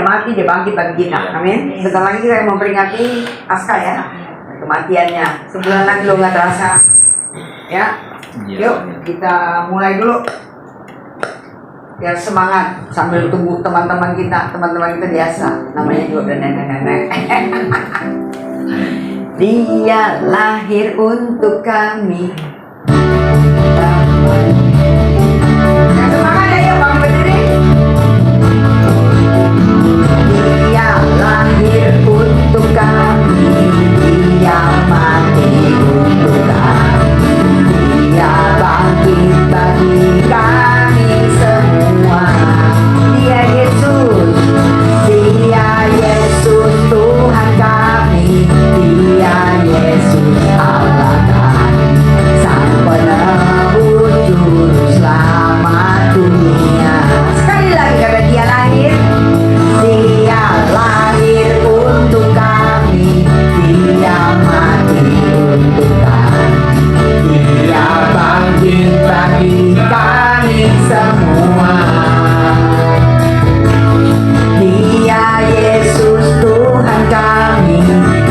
mati, dia bangkit bagi kita. Amin. Sebentar lagi kita memperingati Paskah ya, kematiannya. Sebulan lagi lo nggak terasa. Ya, yuk kita mulai dulu. Biar semangat sambil tunggu teman-teman kita biasa. Namanya juga udah nenek-nenek. Dia lahir untuk kami. Yang semangat ya, yuk Bang berdiri. Dia lahir untuk kami, dia mati untuk kami, dia bangkit bagi kami semua. Dia Yesus Tuhan kami, dia Yesus Allah kami, Sang Penebus Juru Selamat dunia. Sekali lagi karena dia lahir untuk kami, dia mati untuk kami, dia bangkit bagi kami semua. Dia Yesus Tuhan kami,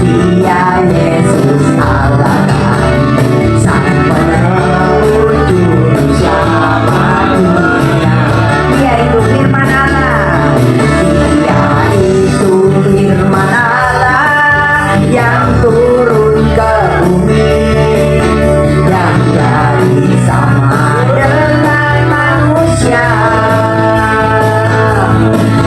dia Yesus Allah kami, Sang Penebus Juru Selamat dunia. Dia itu firman Allah, dia itu firman Allah yang turun ke bumi, yang jadi sama dengan manusia.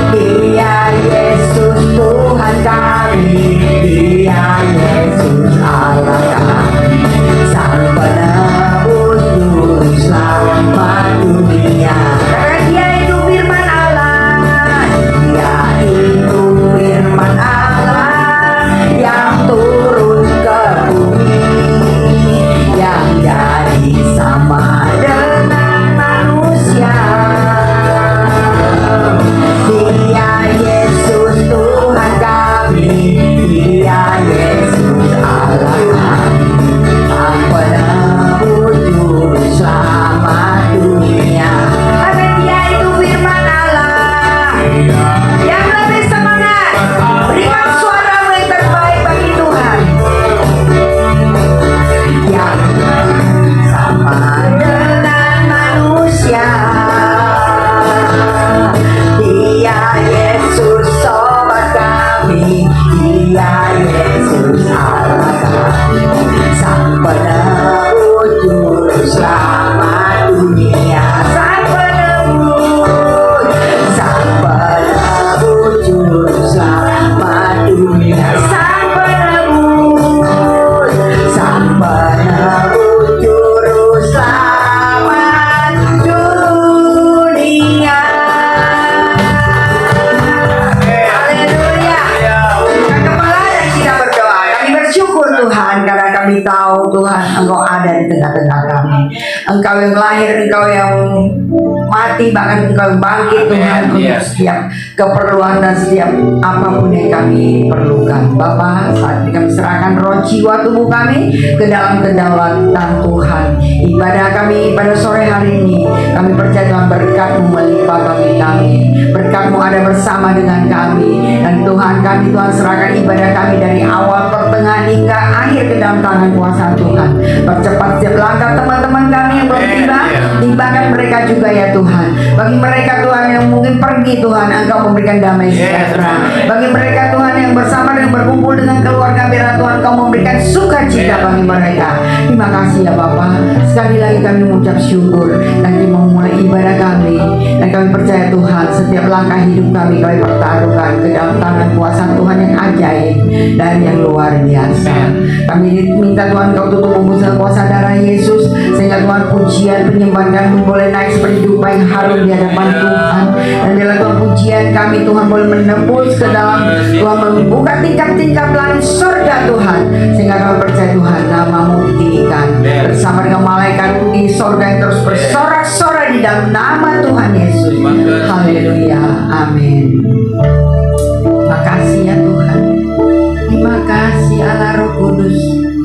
Dia Yesus Tuhan kami, dia Yesus Allah kami, Sang Penebus Juru Selamat dunia. Karena dia itu firman Allah, dia itu firman Allah yang turun ke bumi, yang jadi sama dengan manusia. Dia Yesus Tuhan kami, dia Yesus Allah kami, Sang Penebus Juru Selamat dunia. Karena dia itu firman Allah. Yang lebih semangat, berikan suaramu yang terbaik bagi Tuhan. Yang sama dengan manusia. Dia Yesus sobat kami, dia Yesus Allah kami, Sang Penebus Juru Selamat dunia. Sang Penebus Juru Selamat dunia. Sang Penebus Juru Selamat dunia. Haleluya. Angkat kepala dan kita berdoa. Kami bersyukur Tuhan karena kami tahu Tuhan Engkau ada di tengah-tengah kami. Engkau yang lahir, Engkau yang mati, bahkan Engkau yang bangkit Tuhan untuk setiap keperluan dan setiap apapun yang kami perlukan. Bapa, saat ini kami serahkan roh jiwa tubuh kami ke dalam kedaulatan Tuhan. Ibadah kami pada sore hari ini, kami percaya Tuhan berkat-Mu melimpah bagi kami, berkat-Mu ada bersama dengan kami. Dan Tuhan, kami Tuhan serahkan ibadah kami dari awal, pertengahan hingga akhir ke dalam tangan kuasa Tuhan. Percepat setiap langkah teman-teman kami yang belum tiba, tibakan mereka juga ya Tuhan. Bagi mereka Tuhan yang mungkin pergi Tuhan, Engkau memberikan damai sejahtera. Bagi mereka Tuhan yang bersama dan berkumpul dengan keluarga, biarlah Tuhan Engkau memberikan sukacita bagi mereka. Terima kasih ya Bapa. Sekali lagi kami mengucap syukur dan kami memulai ibadah kami. Dan kami percaya Tuhan, setiap langkah hidup kami pertaruhkan ke dalam tangan kuasa Tuhan yang ajaib dan yang luar biasa. Kami minta Tuhan Kau tutup dengan kuasa darah Yesus, sehingga Tuhan pujian penyembahan kami boleh naik seperti dupa yang harum di hadapan Tuhan. Dan biarlah Tuhan pujian kami Tuhan boleh menembus ke dalam Tuhan, membuka tingkap-tingkap langit surga Tuhan, sehingga kami percaya Tuhan nama-Mu ditinggikan bersama dengan malaikat di surga yang terus bersorak-sorai di dalam nama Tuhan Yesus. Haleluya, amin. Makasih ya Tuhan, terima kasih Allah Roh Kudus.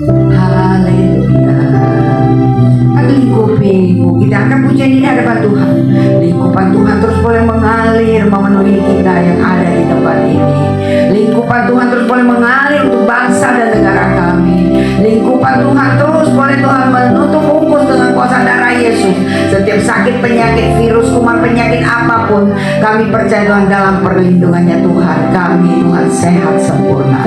Haleluya. Lingkupimu, kita akan pujian di hadapan Tuhan. Lingkupan Tuhan terus boleh mengalir memenuhi kita yang ada di tempat Tuhan, terus boleh Tuhan menutup bungkus dengan kuasa darah Yesus. Setiap sakit, penyakit, virus, kuman, penyakit apapun, kami percaya Tuhan dalam perlindungannya Tuhan. Kami Tuhan sehat sempurna.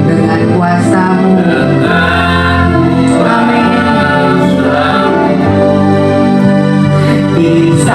Dengan kuasa-Mu, dengan kuasa-Mu, amin. Bisa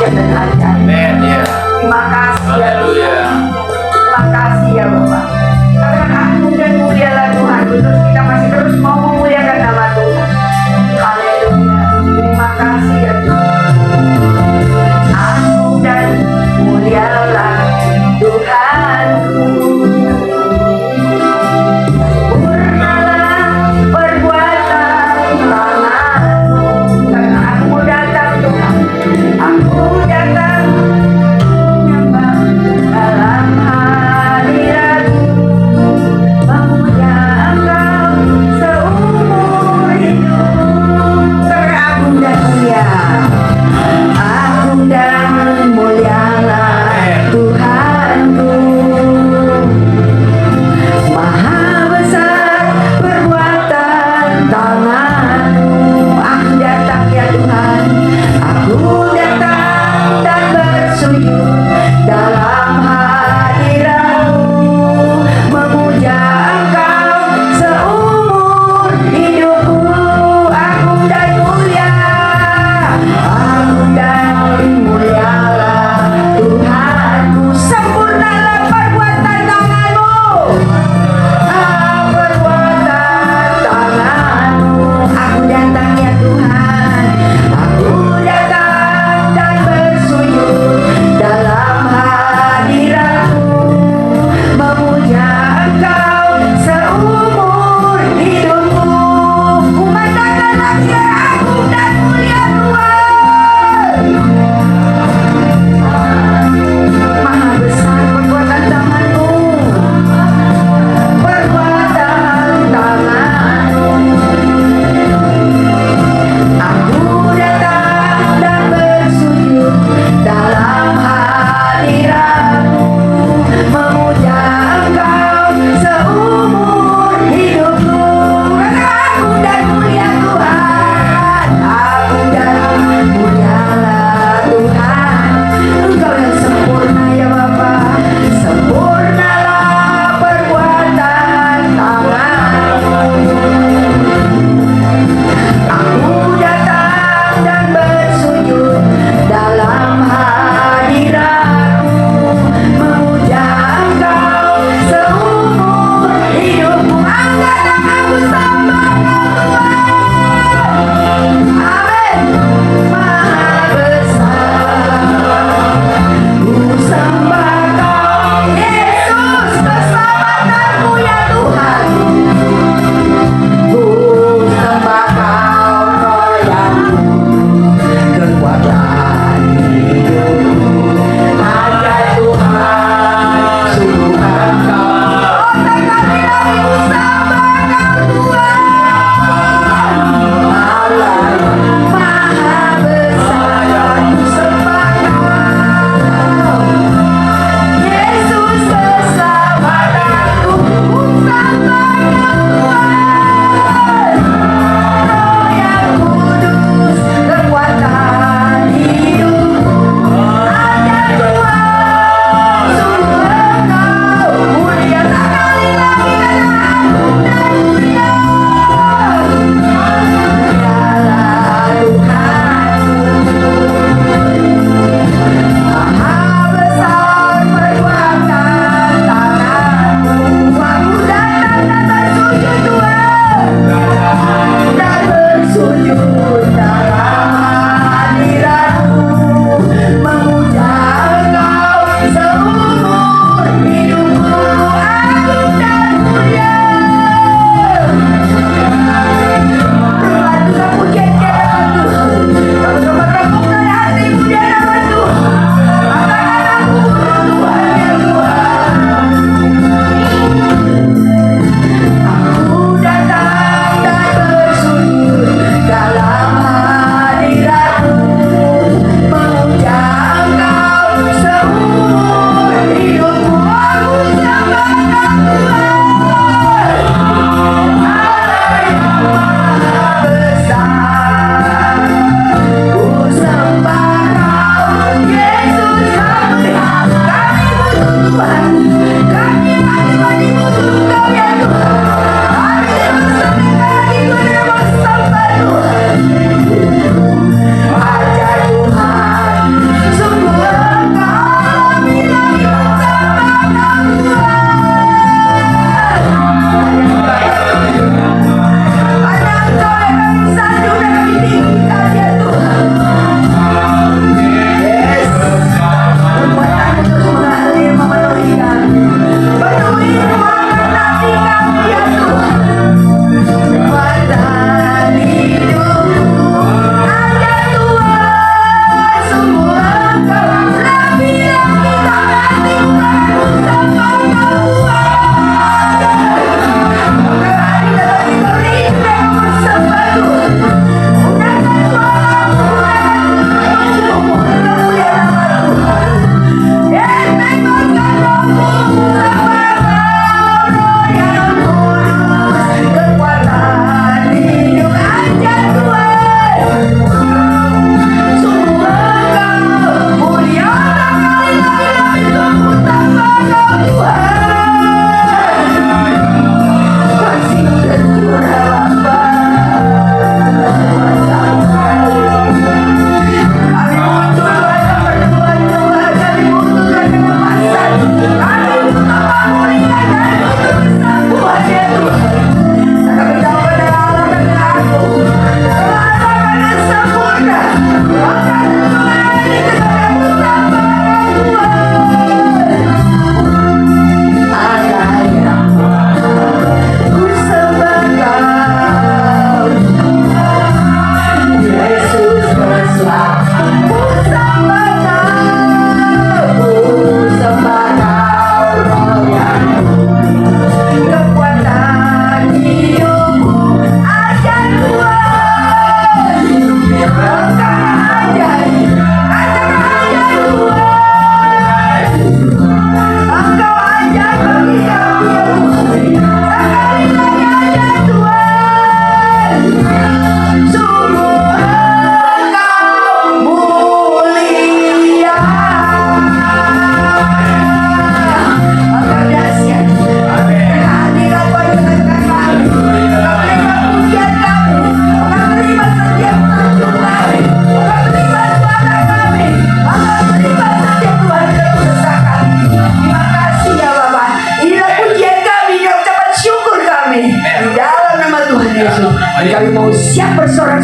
dahsyat dan ajaib. Amin. Ya. Terima kasih ya Haleluya. Tuhan. Terima kasih ya Bapak. Karena agung dan mulialah Tuhan. Terus kita masih terus mau memuliakan nama Tuhan. Haleluya. Terima kasih ya Tuhan. Agung dan mulialah Tuhanku. Sempurnalah perbuatan tanganmu. Karena aku datang Tuhan. Aku datang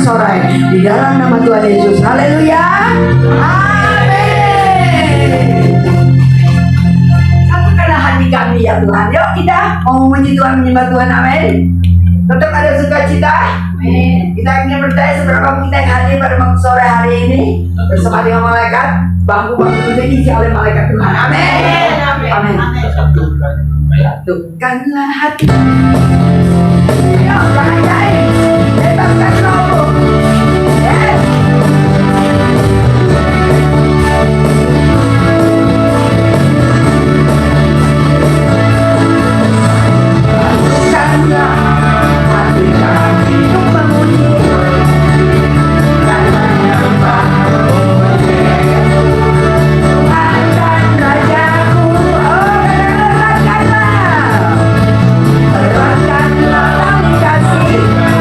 bersorak-sorai di dalam nama Tuhan Yesus. Haleluya. Amin. Satukanlah hati kami ya Tuhan. Yuk kita mau memuji Tuhan, menyembah Tuhan. Amin. Tetap ada sukacita. Kita ingin percaya seberapa kita yang hadir pada sore hari ini bersama dengan malaikat, bangku-bangku itu diisi oleh malaikat Tuhan. Amin. Amin. Satukanlah hati. Yuk, jangan jahit. Bebaskan rohmu. Yes. Satukanlah hati kami untuk memuji dan menyembah Tuhan Rajaku. Oh, eratkanlah tali kasih.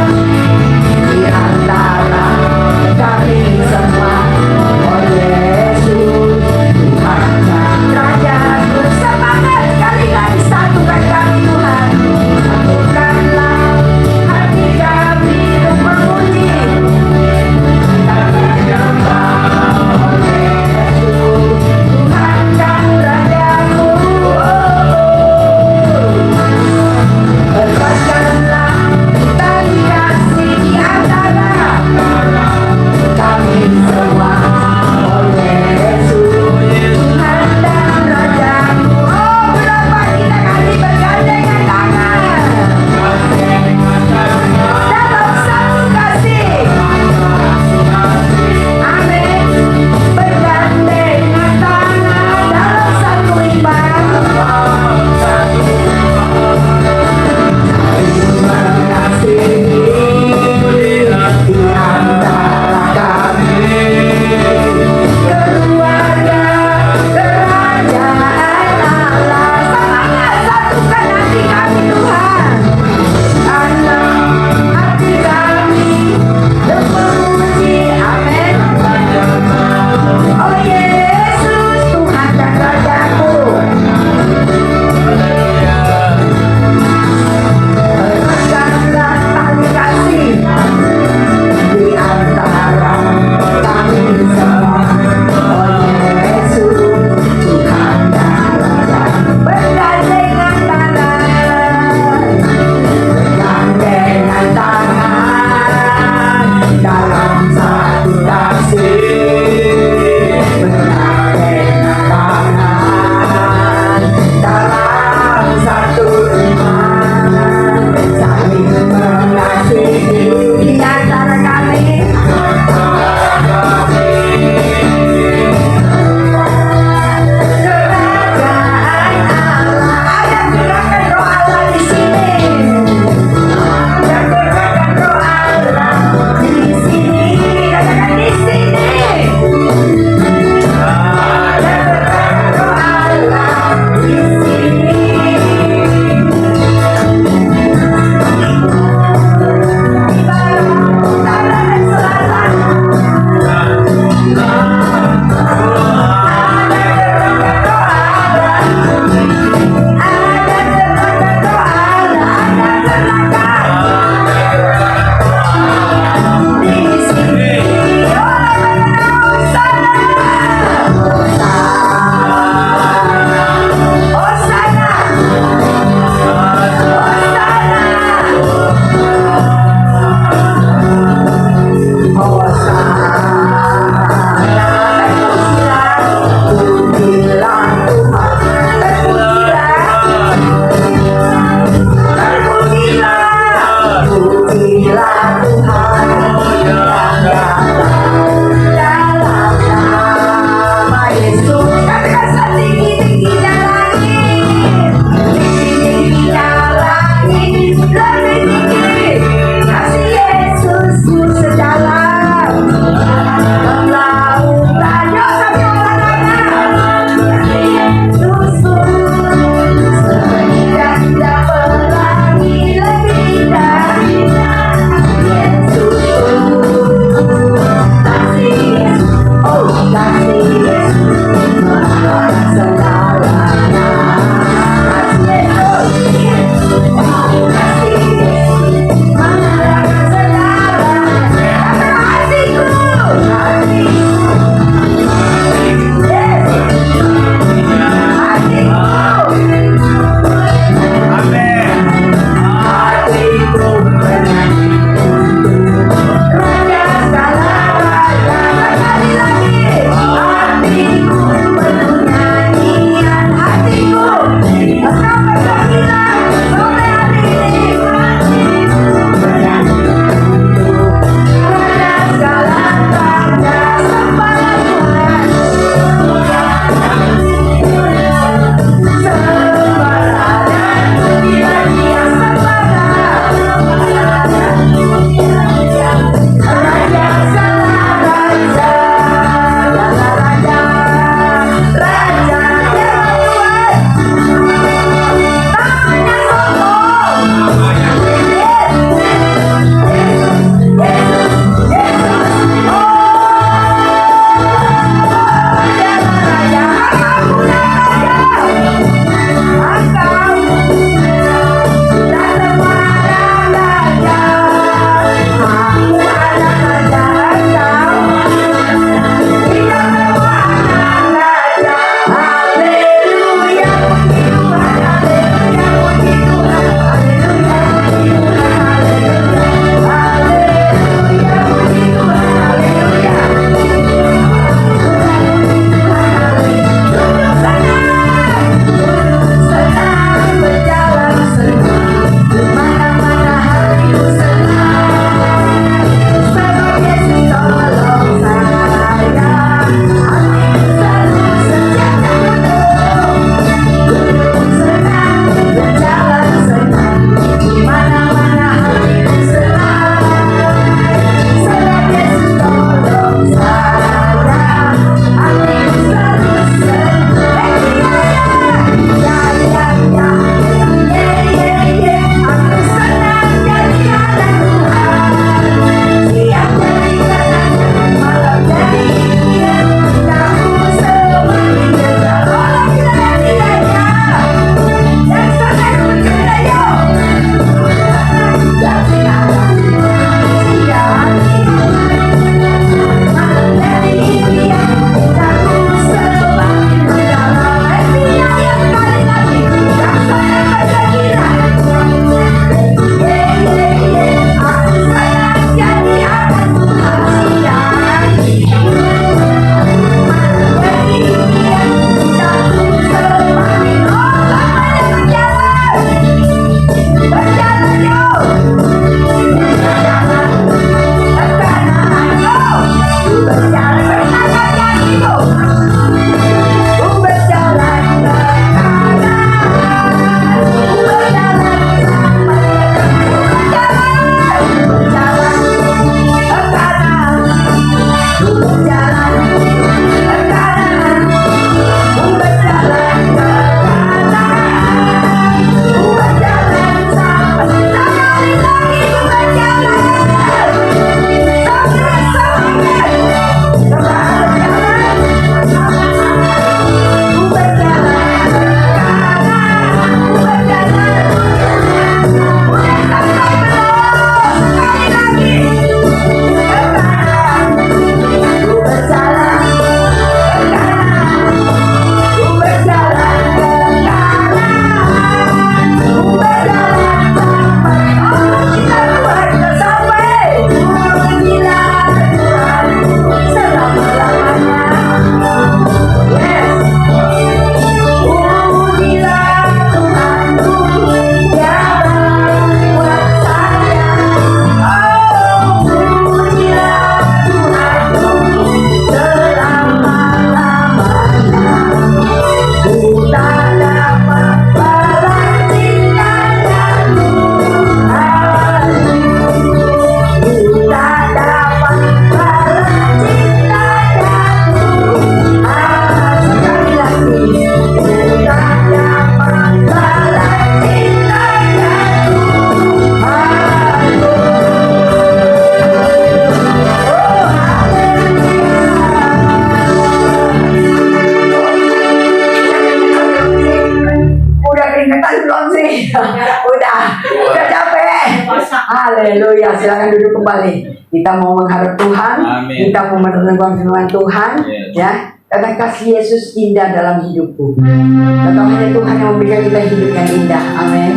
Haleluya, silakan duduk kembali. Kita mau menghadap Tuhan, Amin. kita mau merenungkan firman Tuhan, Yes. ya. Karena kasih Yesus indah dalam hidupku. Dan hanya Tuhan yang memberikan kita hidup yang indah. Amin.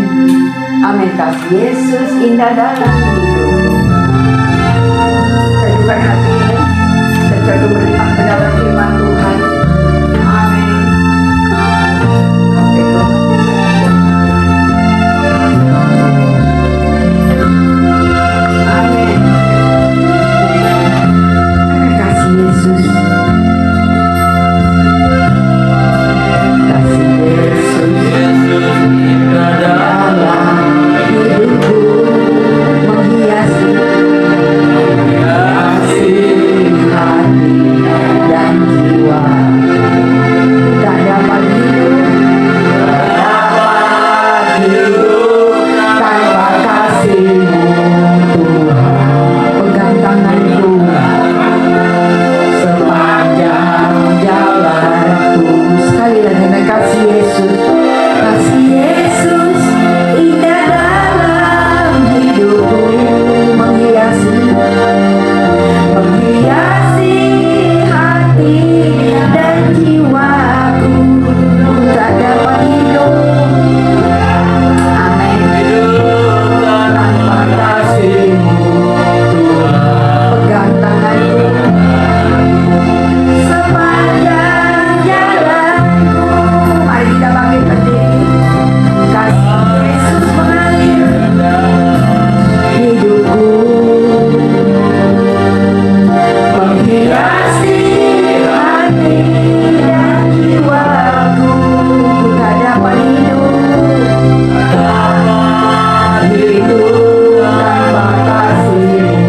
Amin. Kasih Yesus indah dalam hidupku. Kehidupan hati ini sesuatu berlimpah ke dalam firman Tuhan. Amin. Oke, Tuhan. Amin. Kasih Yesus. Kasih Yesus dalam hidupku menghiasi hati dan jiwa. Tak dapat hidup tanpa kasih-Mu Tuhan. Pegang tanganku sepanjang jalanku. Sekali lagi, kasih Yesus. Kasih Yesus indah dalam hidupku menghiasi hati dan jiwaku. Tak dapat hidup, amin, tanpa kasih-Mu Tuhan. Pegang tanganku sepanjang jalanku. Mari kita bangkit berdiri. Kasih Yesus mengalir hidupku, menghiasi hati dan jiwaku. Tak dapat hidup tanpa kasih-Mu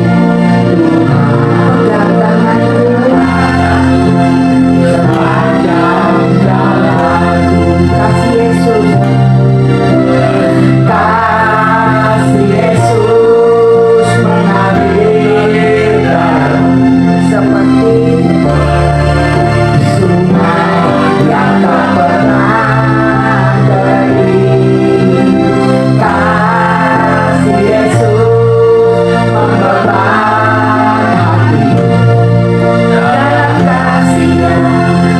Tuhan. Pegang tanganku sepanjang jalanku. Kasih Yesus. Kasih Yesus mengalir seperti sungai yang tak pernah kering. Kasih Yesus menggerakkan hati. Dalam kasih-Nya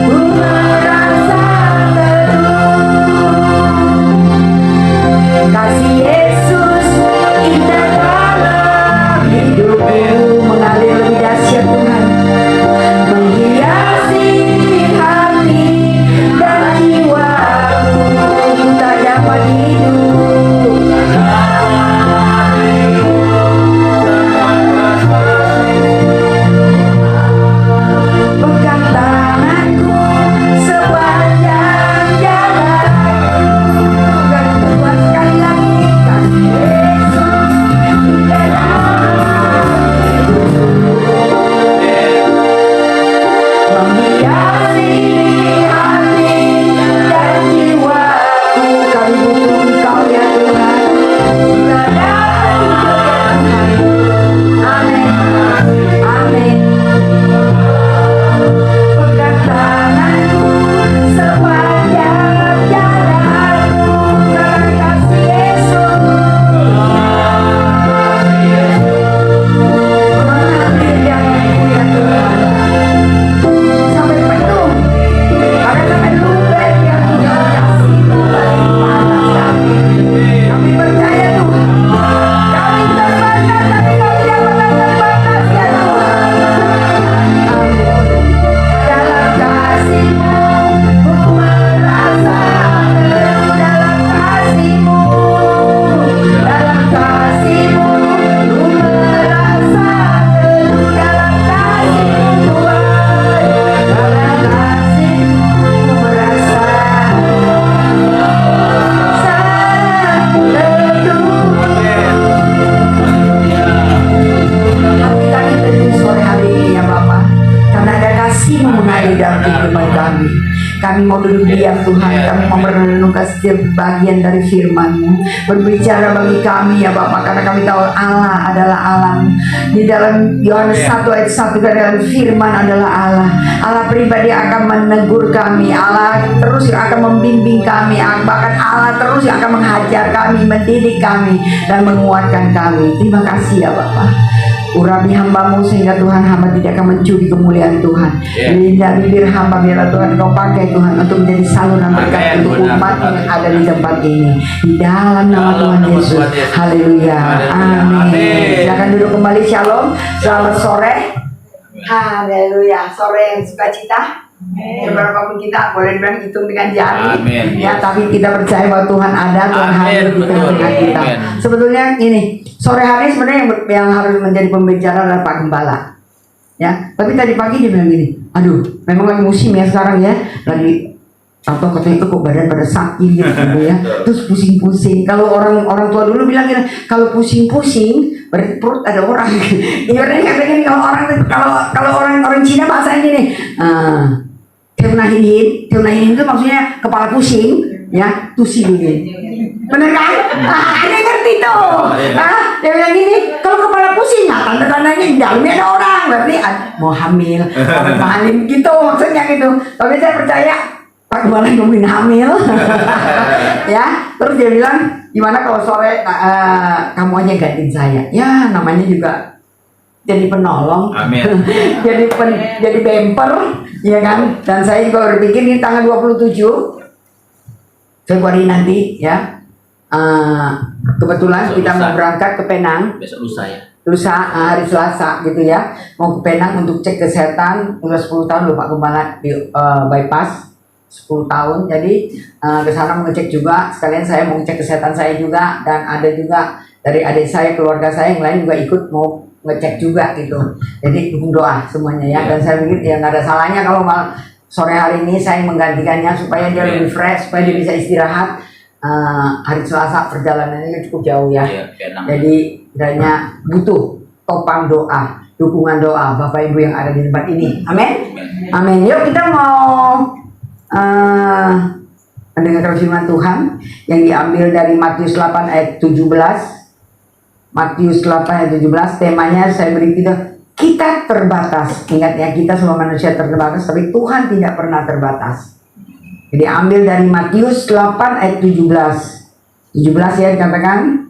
ku merasa teduh. Kasih Yesus indah dalam hidupku mengalir lebih dahsyat Tuhan, menghiasi hati dan jiwaku. Tak dapat hidup pegang tanganku sepanjang jalanku. Dan Tuhan sekali lagi, kasih Yesus indah dalam hidupku menghiasi hati dan jiwaku. Kami butuh Engkau ya Tuhan. Tak dapat hidup ya Tuhan. Amin. Amin. Pegang tanganku sepanjang jalanku. Dalam kasih Yesus mengalir dalamku ya Tuhan, sampai penuh, bahkan sampai luber yang tidak kasih-Mu melimpah atas kami. Kami percaya Tuhan, kami terbatas tapi Kau tidak pernah terbatas ya Tuhan. Amin. Dalam kasih-Mu ku merasa teduh. Dalam kasih-Mu, dalam kasih-Mu ku merasa teduh. Dalam kasih-Mu Tuhan, dalam kasih-Mu ku merasa teduh. Hati kami teduh sore hari ini ya Bapa, karena ada kasih-Mu mengalir dalam kehidupan kami. Kami mau duduk diam Tuhan, kami mau merenungkan setiap bagian dari firman-Mu. Berbicara bagi kami ya Bapak, karena kami tahu Allah adalah Allah. Di dalam Yohanes 1 ayat 1 dalam firman adalah Allah. Allah pribadi akan menegur kami, Allah terus akan membimbing kami, bahkan Allah terus akan menghajar kami, mendidik kami, dan menguatkan kami. Terima kasih ya Bapak. Urapi hamba-Mu sehingga Tuhan hamba tidak akan mencuri kemuliaan Tuhan. Lidah bibir hamba biarlah Tuhan Kau pakai Tuhan untuk menjadi saluran berkat untuk umat yang ada di tempat ini. Di dalam nama Tuhan Yesus. Haleluya. Amin. Silakan duduk kembali. Shalom. Selamat sore. Haleluya. Sore yang sukacita. Berapapun kita boleh bilang hitung dengan jari. Amin. Ya, tapi kita percaya bahwa Tuhan ada, Tuhan hadir di tengah-tengah kita. Sebetulnya ini sore hari sebenarnya yang harus menjadi pembicara adalah Pak Gembala. Ya, tapi tadi pagi dia bilang gini, aduh, memang lagi musim ya sekarang ya, lagi atau katanya kok badan pada sakit gitu ya, terus pusing-pusing. Kalau orang tua dulu bilang gini, kalau pusing-pusing berarti perut ada orang. Ibaratnya katanya kalau orang Cina bahasanya gini, Teunahinin itu maksudnya kepala pusing, ya, tusingin. Bener kan? Ada ngerti tuh. Dia bilang gini, kalau kepala pusing, nah tanda-tandanya di dalamnya ada orang, berarti mau hamil, hamil gitu maksudnya gitu. Tapi saya percaya Pak Gembala ngomongin hamil. Ya, terus dia bilang, gimana kalau sore kamu aja gantiin saya? Ya, namanya juga jadi penolong. Amin. jadi bemper, ya kan? Dan saya juga berpikir ini tanggal 27 Februari nanti ya. Kebetulan besok kita lusa. mau berangkat ke Penang. Besok lusa ya. Lusa hari Selasa gitu ya. Mau ke Penang untuk cek kesehatan. Udah 10 tahun loh Pak Gembala di bypass 10 tahun. Jadi ke sana mau ngecek juga. Sekalian saya mau ngecek kesehatan saya juga, dan ada juga dari adik saya, keluarga saya yang lain juga ikut mau ngecek juga gitu. Jadi dukung doa semuanya ya. Dan saya pikir ya nggak ada salahnya kalau sore hari ini saya menggantikannya supaya dia lebih fresh, supaya dia bisa istirahat. Hari Selasa perjalanannya cukup jauh ya. Jadi kiranya butuh topang doa, dukungan doa Bapak Ibu yang ada di tempat ini. Amin. Amin. Yuk kita mau mendengar firman Tuhan yang diambil dari Matius 8 ayat 17. Matius 8 ayat 17, temanya saya beri kita terbatas. Ingat ya, kita semua manusia terbatas, tapi Tuhan tidak pernah terbatas. Jadi ambil dari Matius 8 ayat 17 ya, dikatakan,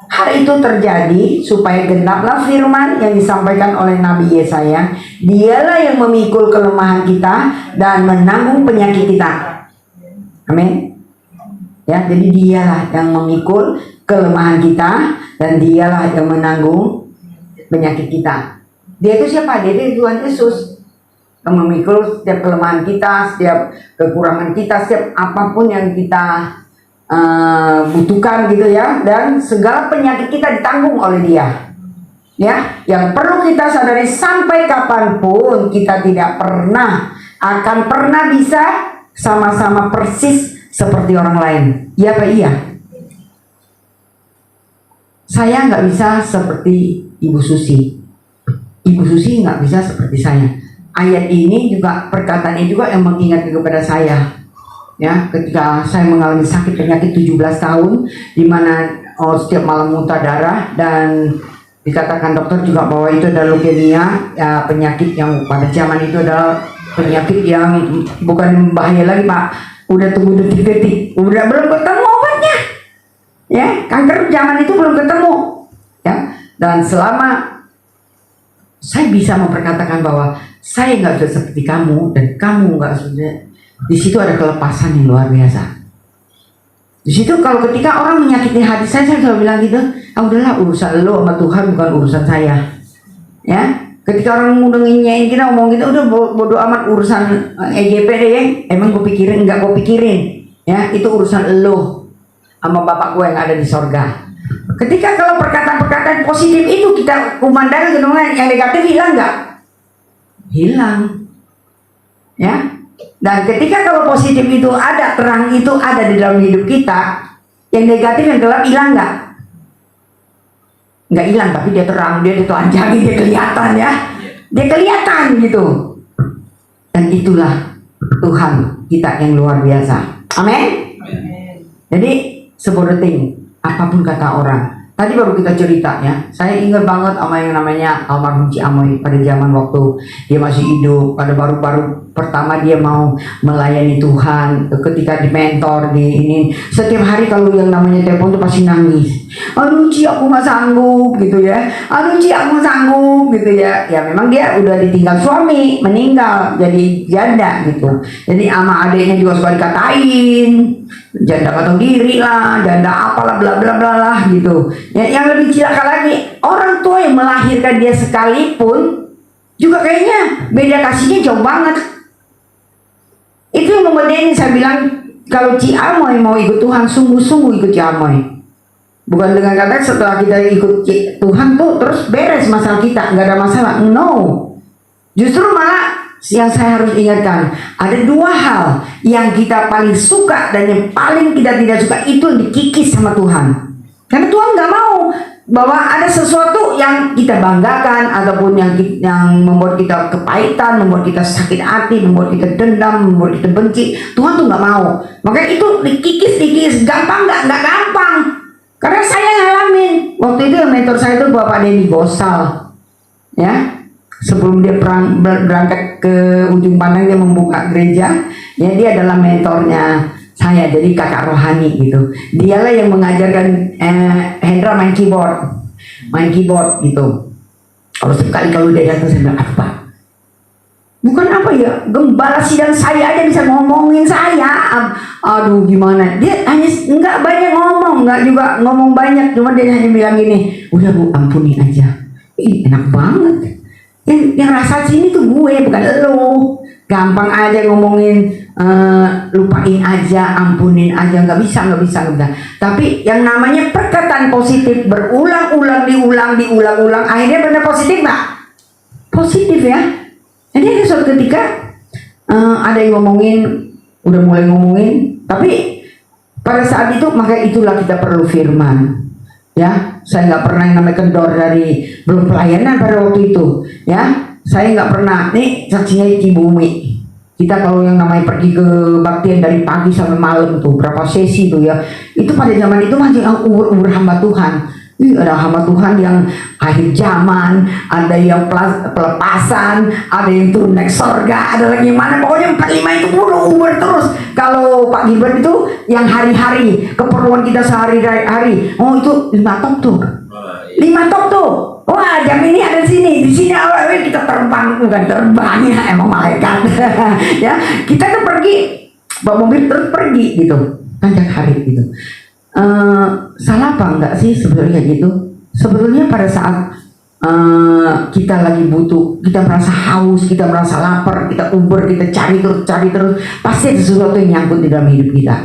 hal itu terjadi supaya genaplah firman yang disampaikan oleh Nabi Yesaya, dialah yang memikul kelemahan kita dan menanggung penyakit kita. Amin. Ya, jadi dialah yang memikul kelemahan kita dan dialah yang menanggung penyakit kita. Dia itu siapa? Dia itu Tuhan Yesus yang memikul setiap kelemahan kita, setiap kekurangan kita, setiap apapun yang kita butuhkan gitu ya, dan segala penyakit kita ditanggung oleh Dia. Ya, yang perlu kita sadari sampai kapanpun kita tidak akan pernah bisa sama-sama persis seperti orang lain. Iya apa iya? Saya nggak bisa seperti Ibu Susi. Ibu Susi nggak bisa seperti saya. Ayat ini juga, perkataan ini juga yang mengingatkan kepada saya, ya, ketika saya mengalami sakit penyakit 17 tahun, di mana setiap malam muntah darah, dan dikatakan dokter juga bahwa itu adalah leukemia, ya, penyakit yang pada zaman itu adalah penyakit yang bukan bahaya lagi Pak, udah tunggu detik-detik, udah belum ketemu obatnya, ya, kanker zaman itu belum ketemu, ya, dan selama saya bisa memperkatakan bahwa saya nggak sudah seperti kamu dan kamu nggak sudah. Di situ ada kelepasan yang luar biasa. Di situ kalau ketika orang menyakiti hati saya selalu bilang gitu, udahlah urusan lo sama Tuhan, bukan urusan saya. Ya, ketika orang udah nginyain kita ngomong gitu, udah bodo amat urusan EGP deh ya. Emang gue pikirin, nggak gue pikirin. Ya, itu urusan lo sama Bapak gue yang ada di sorga. Ketika kalau perkataan-perkataan positif itu kita kumandang gitu, yang negatif hilang nggak? Hilang, ya. Dan ketika kalau positif itu ada, terang itu ada di dalam hidup kita, yang negatif yang gelap hilang nggak? Nggak hilang, tapi dia terang, dia ditelanjangi, dia kelihatan ya, dia kelihatan gitu. Dan itulah Tuhan kita yang luar biasa. Amin. Jadi sebuah thing, apapun kata orang. Tadi baru kita cerita ya, saya ingat banget sama yang namanya almarhum Ci Amoy pada zaman waktu dia masih hidup, pada baru-baru pertama dia mau melayani Tuhan, ketika di mentor di ini, setiap hari kalau yang namanya telepon tuh pasti nangis. Aduh Ci, aku nggak sanggup gitu ya. Aduh Ci, aku nggak sanggup gitu ya. Ya memang dia udah ditinggal suami, meninggal, jadi janda gitu. Jadi ama adiknya juga suka dikatain janda gak tahu diri lah, janda apalah bla bla bla lah gitu. Yang lebih cilaka lagi, orang tua yang melahirkan dia sekalipun juga kayaknya beda kasihnya jauh banget. Itu yang membuat dia ini, saya bilang kalau Ci Amoy mau ikut Tuhan, sungguh-sungguh ikut Ci Amoy. Bukan dengan kata setelah kita ikut Tuhan tuh terus beres masalah kita, nggak ada masalah. No, justru malah yang saya harus ingatkan, ada dua hal yang kita paling suka dan yang paling kita tidak suka, itu dikikis sama Tuhan. Karena Tuhan nggak mau bahwa ada sesuatu yang kita banggakan ataupun yang membuat kita kepahitan, membuat kita sakit hati, membuat kita dendam, membuat kita benci. Tuhan tuh nggak mau. Makanya itu dikikis, gampang nggak gampang. Karena saya ngalamin waktu itu yang mentor saya itu Bapak Denny Gosal, ya. Sebelum dia berangkat ke ujung pandang, dia membuka gereja, ya dia adalah mentornya saya, jadi kakak rohani gitu. Dialah yang mengajarkan Hendra main keyboard gitu. Kalau sekali kalau dia datang saya bilang, apa? Bukan apa ya, gembala sidang saya aja bisa ngomongin saya. Aduh gimana? Dia hanya nggak banyak ngomong, nggak juga ngomong banyak, cuma dia hanya bilang gini, udah Bu, ampuni aja. Ih, enak banget. Yang rasa sini tuh gue, bukan lo. Gampang aja ngomongin, lupain aja, ampunin aja, nggak bisa. Tapi yang namanya perkataan positif berulang-ulang, diulang-ulang, akhirnya benar positif nggak? Positif ya. Jadi ada suatu ketika ada yang udah mulai ngomongin, tapi pada saat itu maka itulah kita perlu firman. Ya, saya nggak pernah yang namanya kendor dari belum pelayanan pada waktu itu. Ya, saya nggak pernah. Nih saksinya Ci Bumi. Kita kalau yang namanya pergi ke baktian dari pagi sampai malam tuh berapa sesi tuh ya. Itu pada zaman itu masih umur hamba Tuhan. Ada hamba Tuhan yang akhir zaman, ada yang pelepasan, ada yang turun naik sorga, ada lagi yang mana, pokoknya 45 itu umur terus. Kalau Pak Gilbert itu yang hari-hari keperluan kita sehari-hari, oh itu 5 top tuh, 5 top tuh. Wah jam ini ada di sini awalnya kita terbang, bukan terbang ya, emang malaikat. Ya kita tuh pergi bawa mobil terus pergi gitu, panjang hari gitu. Salah apa enggak sih sebetulnya gitu? Sebetulnya pada saat kita lagi butuh, kita merasa haus, kita merasa lapar, kita uber, kita cari terus, pasti ada sesuatu yang nyangkut di dalam hidup kita.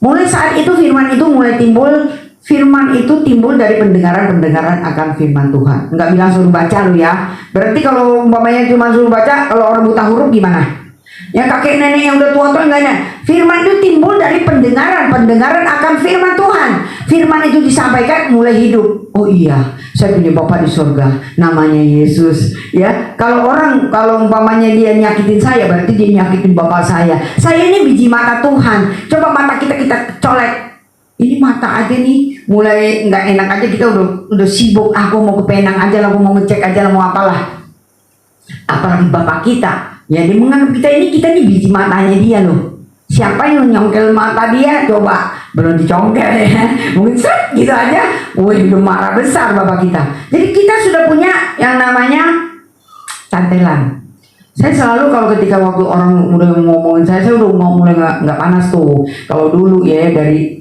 Mulai saat itu firman itu mulai timbul. Firman itu timbul dari pendengaran akan firman Tuhan. Enggak bilang suruh baca lu ya. Berarti kalau umpamanya cuma suruh baca, kalau orang buta huruf gimana? Yang kakek nenek yang udah tua-tua enggaknya. Firman itu timbul dari pendengaran akan firman Tuhan. Firman itu disampaikan mulai hidup. Oh iya, saya punya Bapak di surga, namanya Yesus. Ya, kalau umpamanya dia nyakitin saya, berarti dia nyakitin Bapak saya. Saya ini biji mata Tuhan. Coba mata kita colek. Ini mata aja nih, mulai nggak enak aja, kita udah sibuk. Aku mau ke Penang aja lah, aku mau ngecek aja lah, mau apalah. Apalagi Bapak kita. Ya dia menganggap kita nih biji matanya dia loh. Siapa yang nyongkel mata dia? Coba belum dicongkel ya. Mungkin gitu aja. Wih udah marah besar Bapak kita. Jadi kita sudah punya yang namanya cantelan. Saya selalu kalau ketika waktu orang udah ngomongin saya udah mau mulai nggak panas tuh. Kalau dulu ya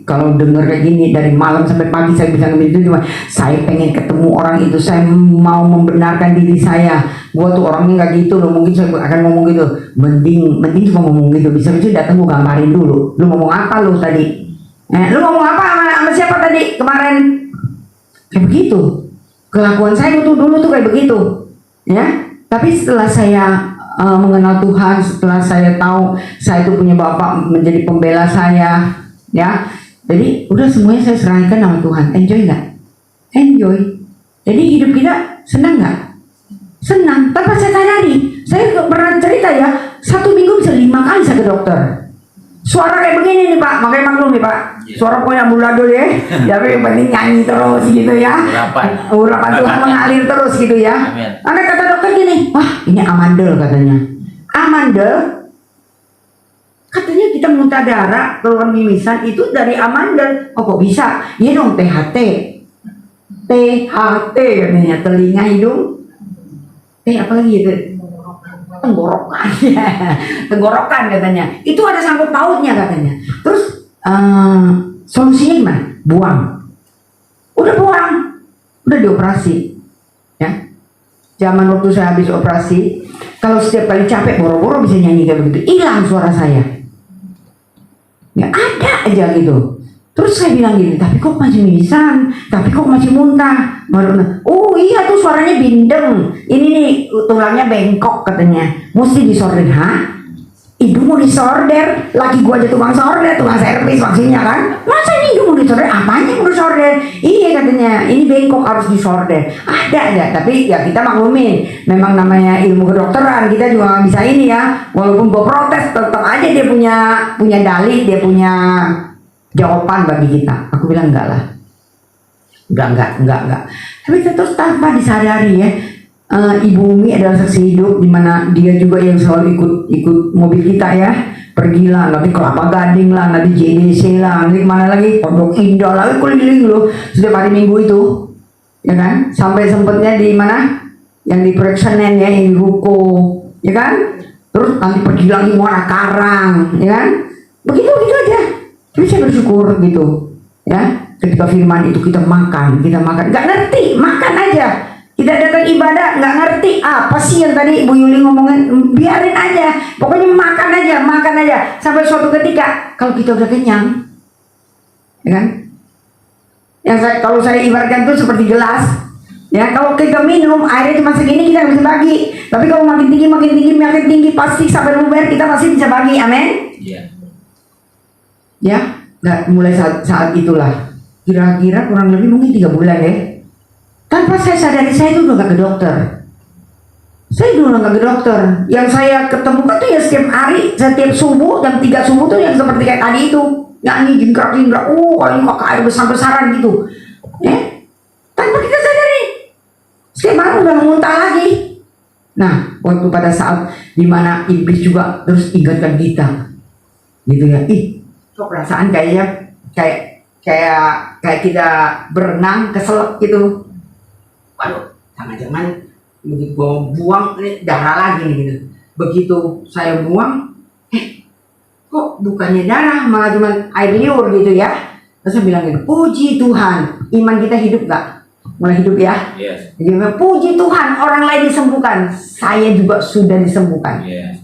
kalau denger kayak gini dari malam sampai pagi saya bisa ngambil itu, cuma saya pengen ketemu orang itu, saya mau membenarkan diri saya. Gua tuh orangnya nggak gitu loh, mungkin saya akan ngomong gitu. Mending cuma ngomong gitu, bisa datang gua gambarin dulu. Lu ngomong apa lu tadi? Lu ngomong apa sama siapa tadi kemarin? Kayak begitu. Kelakuan saya tuh dulu tuh kayak begitu. Ya. Tapi setelah saya mengenal Tuhan, setelah saya tahu saya itu punya Bapak menjadi pembela saya, ya, jadi udah semuanya saya serahkan sama Tuhan. Enjoy nggak? Enjoy. Jadi hidup kita senang nggak? Senang. Tanpa saya sadari, saya pernah cerita ya, 1 minggu bisa 5 5 kali saya ke dokter. Suara kayak begini nih Pak, makanya maklum nih Pak. Suara punya buladul ya. Tapi yang penting nyanyi terus gitu ya. Urapan Tuhan mengalir terus gitu ya. Ada kata dokter gini, wah ini amandel katanya. Amandel, katanya kita muntah darah, keluar mimisan itu dari amandel. Oh kok bisa? Iya dong THT. THT katanya, telinga hidung. Apa lagi itu? Tenggorokan. Tenggorokan katanya. Itu ada sangkut pautnya katanya. Terus solusinya gimana? Buang. Udah buang. Udah dioperasi. Ya. Zaman waktu saya habis operasi, kalau setiap kali capek boro-boro bisa nyanyi kayak begitu, hilang suara saya. Ya ada aja gitu. Terus saya bilang gini, tapi kok masih mimisan, tapi kok masih muntah. Oh iya tuh suaranya bindeng. Ini nih tulangnya bengkok katanya. Mesti disorder. Hah? Hidung mau disorder? Laki gua aja tukang sorder, tukang servis maksudnya kan? Masa ini hidung mau disorder? Apanya mau disorder? Iya katanya, ini bengkok harus disorder. Ada aja, tapi ya kita maklumin. Memang namanya ilmu kedokteran, kita juga nggak bisa ini ya. Walaupun gua protes, tetap aja dia punya dalih, dia punya jawaban bagi kita. Aku bilang enggak lah. Enggak. Tapi terus tanpa disadari ya, Ibu Umi adalah saksi hidup di mana dia juga yang selalu ikut mobil kita ya. Pergilah, nanti Kelapa Gading lah, nanti JDC lah, nanti kemana lagi, Pondok Indah lah, keliling loh setiap hari Minggu itu, ya kan? Sampai sempatnya di mana? Yang di Pereksenen ya, yang di Ruko, ya kan? Terus nanti pergi lagi Muara Karang, ya kan? Begitu aja. Tapi saya bersyukur gitu, ya. Ketika firman itu kita makan, nggak ngerti, makan aja. Kita datang ibadah, nggak ngerti apa sih yang tadi Ibu Yuli ngomongin, biarin aja, pokoknya makan aja. Sampai suatu ketika, kalau kita udah kenyang, ya kan? Kalau saya ibaratkan itu seperti gelas, ya. Kalau kita minum airnya cuma segini, kita bisa bagi. Tapi kalau makin tinggi, pasti sampai luber kita pasti bisa bagi, amin. Ya, mulai saat itulah. Kira-kira kurang lebih mungkin 3 bulan ya. Tanpa saya sadari, saya itu udah gak ke dokter. Yang saya ketemu kan tuh ya setiap hari, setiap subuh, jam 3 subuh tuh yang seperti kayak tadi itu. Nyanyi, jingkrak. Kalau ini kok air besar-besaran gitu. Tanpa kita sadari. Setiap malam udah muntah lagi. Nah, waktu pada saat dimana iblis juga terus ingatkan kita. Gitu ya. Kok perasaan kayak kita berenang keselak gitu. Waduh, jangan-jangan begitu gua buang ini darah lagi nih gitu. Begitu saya buang, kok bukannya darah malah cuma air liur gitu ya. Terus saya bilang gitu, puji Tuhan, iman kita hidup gak? Mulai hidup ya. Yes. Jadi puji Tuhan, orang lain disembuhkan, saya juga sudah disembuhkan. Yes.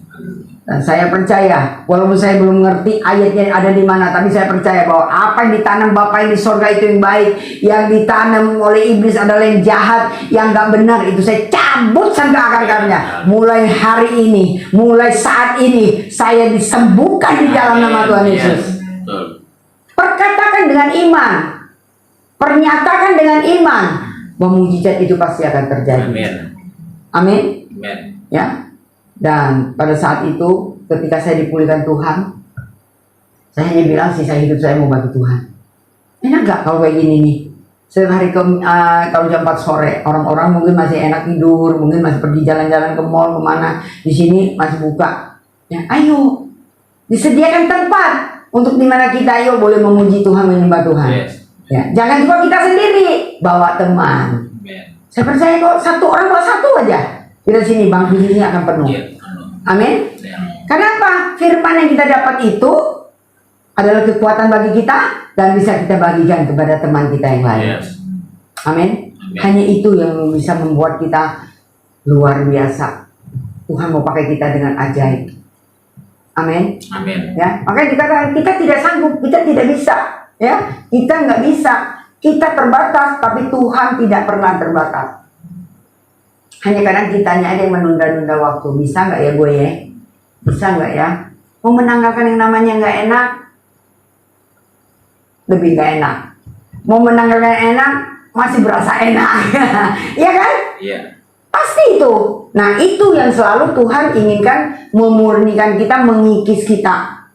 Dan saya percaya, walaupun saya belum ngerti ayatnya ada di mana, tapi saya percaya bahwa apa yang ditanam Bapa yang di sorga itu yang baik, yang ditanam oleh iblis adalah yang jahat, yang gak benar, itu saya cabut sampai akar-akarnya. Mulai hari ini, mulai saat ini, saya disembuhkan di dalam nama Tuhan Yesus. Perkatakan dengan iman, pernyatakan dengan iman, bahwa mujizat itu pasti akan terjadi. Amin. Ya. Dan pada saat itu ketika saya dipulihkan Tuhan, saya hanya bilang sisa hidup saya mau bagi Tuhan. Enak gak kalau kayak gini nih? Setiap hari kalau jam 4 sore orang-orang mungkin masih enak tidur, mungkin masih pergi jalan-jalan ke mall kemana, di sini masih buka. Ya, ayo disediakan tempat untuk dimana kita ayo boleh memuji Tuhan, menyembah Tuhan. Ya, jangan juga kita sendiri, bawa teman. Saya percaya kok satu orang bawa satu aja. Kita sini bangku sini akan penuh. Amin. Kenapa? Firman yang kita dapat itu adalah kekuatan bagi kita dan bisa kita bagikan kepada teman kita yang lain. Amin. Hanya itu yang bisa membuat kita luar biasa. Tuhan mau pakai kita dengan ajaib. Amin. Ya, makanya kita tidak sanggup, kita tidak bisa. Ya, kita nggak bisa. Kita terbatas, tapi Tuhan tidak pernah terbatas. Hanya kadang kitanya ada yang menunda-nunda waktu. Bisa nggak ya gue ya? Bisa nggak ya? Mau menanggalkan yang namanya nggak enak, lebih nggak enak. Mau menanggalkan yang enak, masih berasa enak. Iya kan? Iya. Pasti itu. Nah itu yang selalu Tuhan inginkan, memurnikan kita, mengikis kita.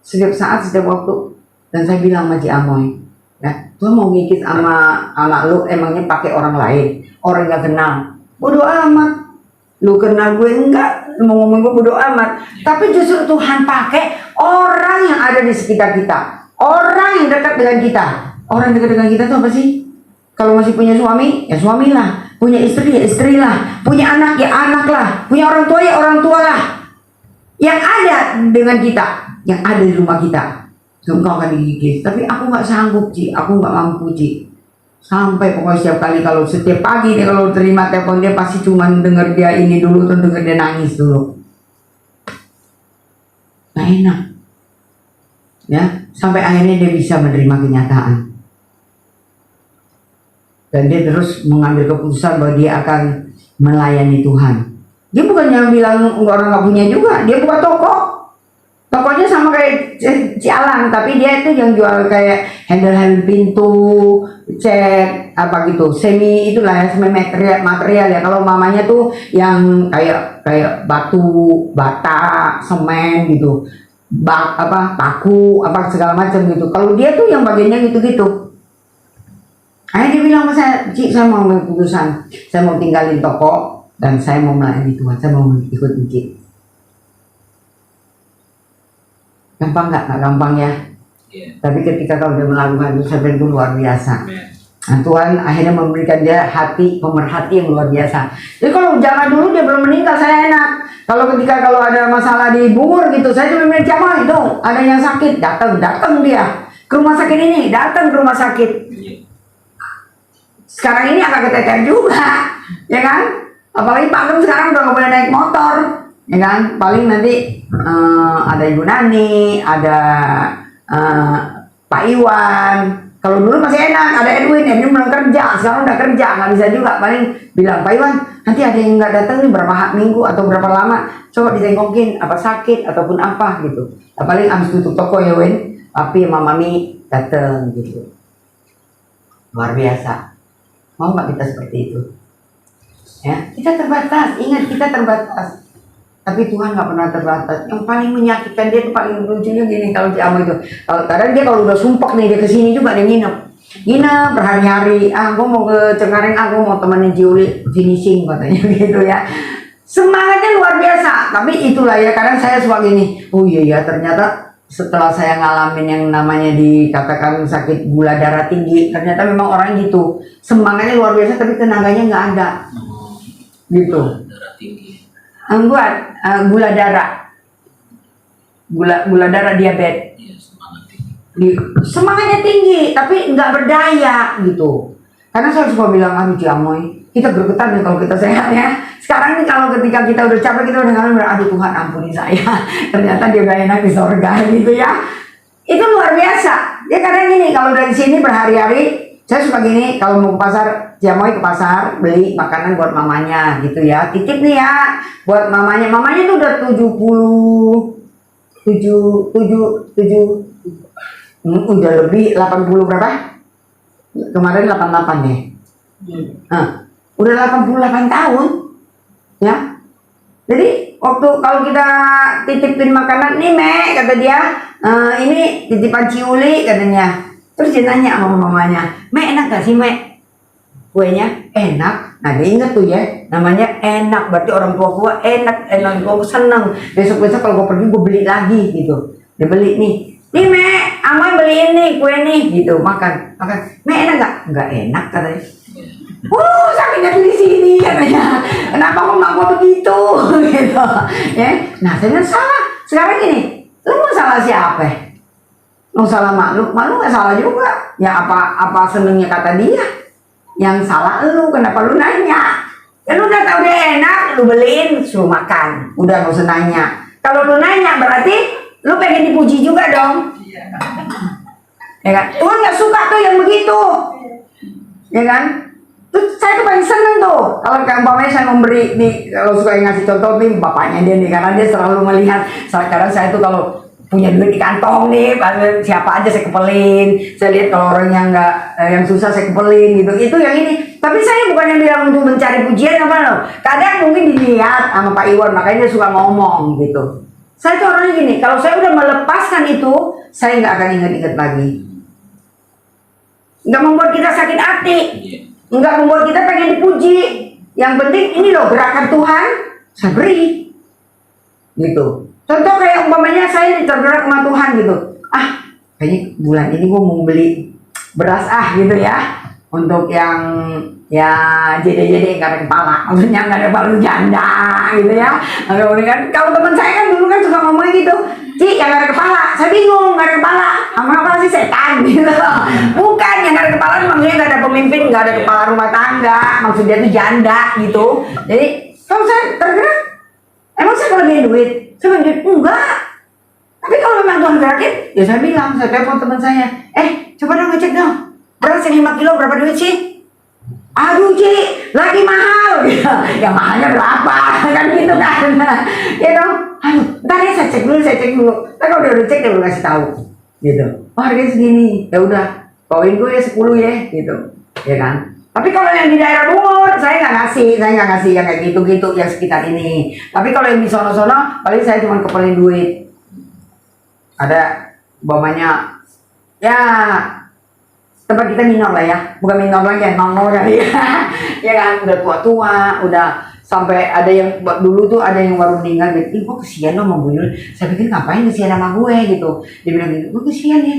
Setiap saat, setiap waktu. Dan saya bilang sama Ci Amoy, ya, Tuhan mau ngikis sama anak lu, emangnya pakai orang lain, orang gak kenal. Bodoh amat. Lu kenal gue enggak, lu mau ngomong gue bodoh amat. Tapi justru Tuhan pakai orang yang ada di sekitar kita, orang yang dekat dengan kita. Orang yang dekat dengan kita itu apa sih? Kalau masih punya suami, ya suamilah. Punya istri, ya istrilah. Punya anak, ya anak lah. Punya orang tua, ya orang tua lah. Yang ada dengan kita, yang ada di rumah kita. Engkau akan digigit. Tapi aku nggak sanggup, Ci. Aku nggak mampu, Ci. Sampai pokoknya setiap kali, kalau setiap pagi dia kalau terima telepon dia pasti cuma denger dia ini dulu, atau denger dia nangis dulu. Nah enak. Ya, sampai akhirnya dia bisa menerima kenyataan. Dan dia terus mengambil keputusan bahwa dia akan melayani Tuhan. Dia bukannya bilang orang nggak punya juga, dia buka toko. Tokonya sama kayak Cialang, tapi dia itu yang jual kayak handle pintu, cat, apa gitu, semi itulah ya, semi material ya. Kalau mamanya tuh yang kayak batu, bata, semen gitu, paku, apa segala macam gitu. Kalau dia tuh yang bagiannya gitu-gitu. Akhirnya dia bilang sama saya, Ci, saya mau ambil keputusan, saya mau tinggalin toko dan saya mau melayani Tuhan, saya mau ikut Ci. Gampang nggak gampang ya. Tapi ketika kau sudah melakukan itu, sampai itu luar biasa. Nah, Tuhan akhirnya memberikan dia hati pemerhati yang luar biasa. Jadi kalau zaman dulu dia belum meninggal, saya enak. Kalau ada masalah di Bungur gitu, saya cuma bilang, Jamal itu ada yang sakit, datang dia ke rumah sakit ini, datang ke rumah sakit. Sekarang ini agak keteter juga, ya kan? Apalagi Pak Gem sekarang udah nggak boleh naik motor, ya kan? Paling nanti ada Ibu Nani, ada Pak Iwan. Kalau dulu masih enak, ada Edwin belum kerja, sekarang udah kerja, nggak bisa juga. Paling bilang, Pak Iwan, nanti ada yang nggak datang nih berapa minggu atau berapa lama, coba ditengokin, apa sakit ataupun apa gitu. Nah, paling abis tutup toko ya Win, Papi sama Mami datang gitu. Luar biasa. Mau nggak kita seperti itu? Ya, kita terbatas. Ingat, kita terbatas. Tapi Tuhan nggak pernah terbatas. Yang paling menyakitkan dia itu paling lucunya gini, kalau di Amo itu. Kadang dia kalau udah sumpah nih, dia kesini juga, dia nginep berhari-hari. Gue mau ke Cengkareng, aku mau temenin Jiuli finishing katanya gitu ya. Semangatnya luar biasa. Tapi itulah ya, kadang saya suka gini. Oh iya ternyata setelah saya ngalamin yang namanya dikatakan sakit gula darah tinggi, ternyata memang orang gitu, semangatnya luar biasa tapi tenaganya nggak ada, gitu. Darah tinggi. Gula darah diabetes. Semangatnya tinggi tapi nggak berdaya gitu. Karena saya suka bilang, Ci Amoy, kita bergetar nih kalau kita sehat ya. Sekarang nih kalau ketika kita udah capek, kita udah ngalamin, aduh Tuhan ampuni saya. Ternyata dia gak enak di sorga gitu ya. Itu luar biasa. Dia kadang gini, kalau dari sini berhari-hari, saya suka gini, kalau mau ke pasar, Ci Amoy ke pasar, beli makanan buat mamanya gitu ya. Titip nih ya, buat mamanya. Mamanya tuh udah 77, udah lebih 80 berapa? Kemarin 88 deh. Udah 88 tahun. Ya. Jadi waktu kalau kita titipin makanan nih Mek, kata dia, ini titipan Ciuli katanya. Terus dia nanya sama mamanya, Mek enak gak sih Mek? Kuenya enak. Nah dia inget tuh ya, namanya enak, berarti orang tua gua enak, gua seneng. Besok kalau gua pergi gua beli lagi gitu. Dia beli nih Mek, Amoy beliin nih kue nih gitu, makan. Mek enak gak? Enggak enak katanya. Sakitnya di sini katanya. Kenapa kok mak gua begitu gitu ya? Nah saya bilang salah. Sekarang gini, lu mau salah siapa? Mau salah mak lu nggak salah juga. Ya apa senengnya kata dia. Yang salah lu, kenapa lu nanya? Ya lu udah tahu dia enak, lu beliin, suruh makan. Udah nggak usah nanya. Kalau lu nanya berarti lu pengen dipuji juga dong. Ya kan? Tuhan nggak suka tuh yang begitu. Ya kan? Terus saya tuh paling seneng tuh kalau umpamanya saya memberi nih, kalau suka ngasih contoh nih bapaknya dia nih, karena dia selalu melihat. Kadang saya tuh kalau punya duit di kantong nih, siapa aja saya kepelin. Saya lihat kalau orang yang nggak yang susah saya kepelin gitu. Itu yang ini. Tapi saya bukan yang bilang untuk mencari pujian apa loh. Kadang mungkin dilihat sama Pak Iwan, makanya dia suka ngomong gitu. Saya tuh orangnya gini, kalau saya udah melepaskan itu, saya nggak akan ingat-ingat lagi. Nggak membuat kita sakit hati, nggak membuat kita pengen dipuji. Yang penting ini loh gerakan Tuhan, saya beri. Gitu. Contoh kayak umpamanya saya tergerak sama Tuhan gitu. Kayaknya bulan ini gue mau beli beras gitu ya. Untuk yang ya JD nggak ada kepala, maksudnya nggak ada palu janda gitu ya. Kan kalau teman saya kan dulu kan suka ngomong gitu, Ci yang nggak ada kepala, saya bingung nggak ada kepala, apa sih setan gitu. Bukan yang nggak ada kepala, maksudnya nggak ada pemimpin, nggak ada kepala rumah tangga, maksudnya itu janda gitu. Jadi kalau saya tergerak, emang saya kelebihan duit, saya duit enggak. Tapi kalau memang Tuhan gerakin, ya saya bilang, saya telepon teman saya, coba dong ngecek dong, beras yang 5 kilo berapa duit sih? Aduh Ci, lagi mahal gitu. Ya mahalnya berapa? Kan gitu kan. Ya dong, aduh, ntar ya saya cek dulu. Ntar kalau udah cek dia belum kasih tahu. Gitu. Oh harganya segini. Ya udah, bawain gue ya 10 ya gitu. Ya kan? Tapi kalau yang di daerah Bungur, saya nggak ngasih yang kayak gitu-gitu yang sekitar ini. Tapi kalau yang di sono-sono, paling saya cuma kepelin duit. Ada umpamanya ya tempat kita minor lah ya, bukan minor lagi ya, nol kali ya. Ya kan, udah tua-tua, udah sampai ada yang dulu tuh ada yang baru meninggal gitu. Gue kesian loh sama Bu Yul. Saya pikir ngapain kesian sama gue gitu. Dia bilang gitu, gue kesian ya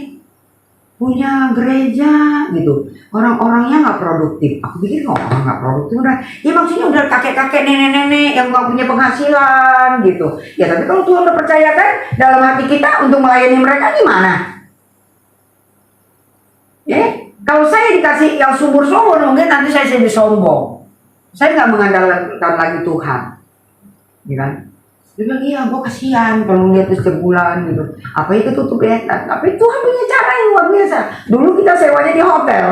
punya gereja gitu, orang-orangnya nggak produktif. Aku pikir orang nggak produktif udah, ya maksudnya udah kakek-kakek, nenek-nenek yang nggak punya penghasilan gitu. Ya tapi kalau Tuhan udah percayakan dalam hati kita untuk melayani mereka gimana? Kalau saya dikasih yang subur-subur, mungkin nanti saya jadi sombong. Saya nggak mengandalkan lagi Tuhan, ya kan? Dia bilang, iya, gue kasihan kalau ngeliat setiap bulan gitu. Apa itu tutup ya? Tapi Tuhan punya cara yang luar biasa. Dulu kita sewanya di hotel,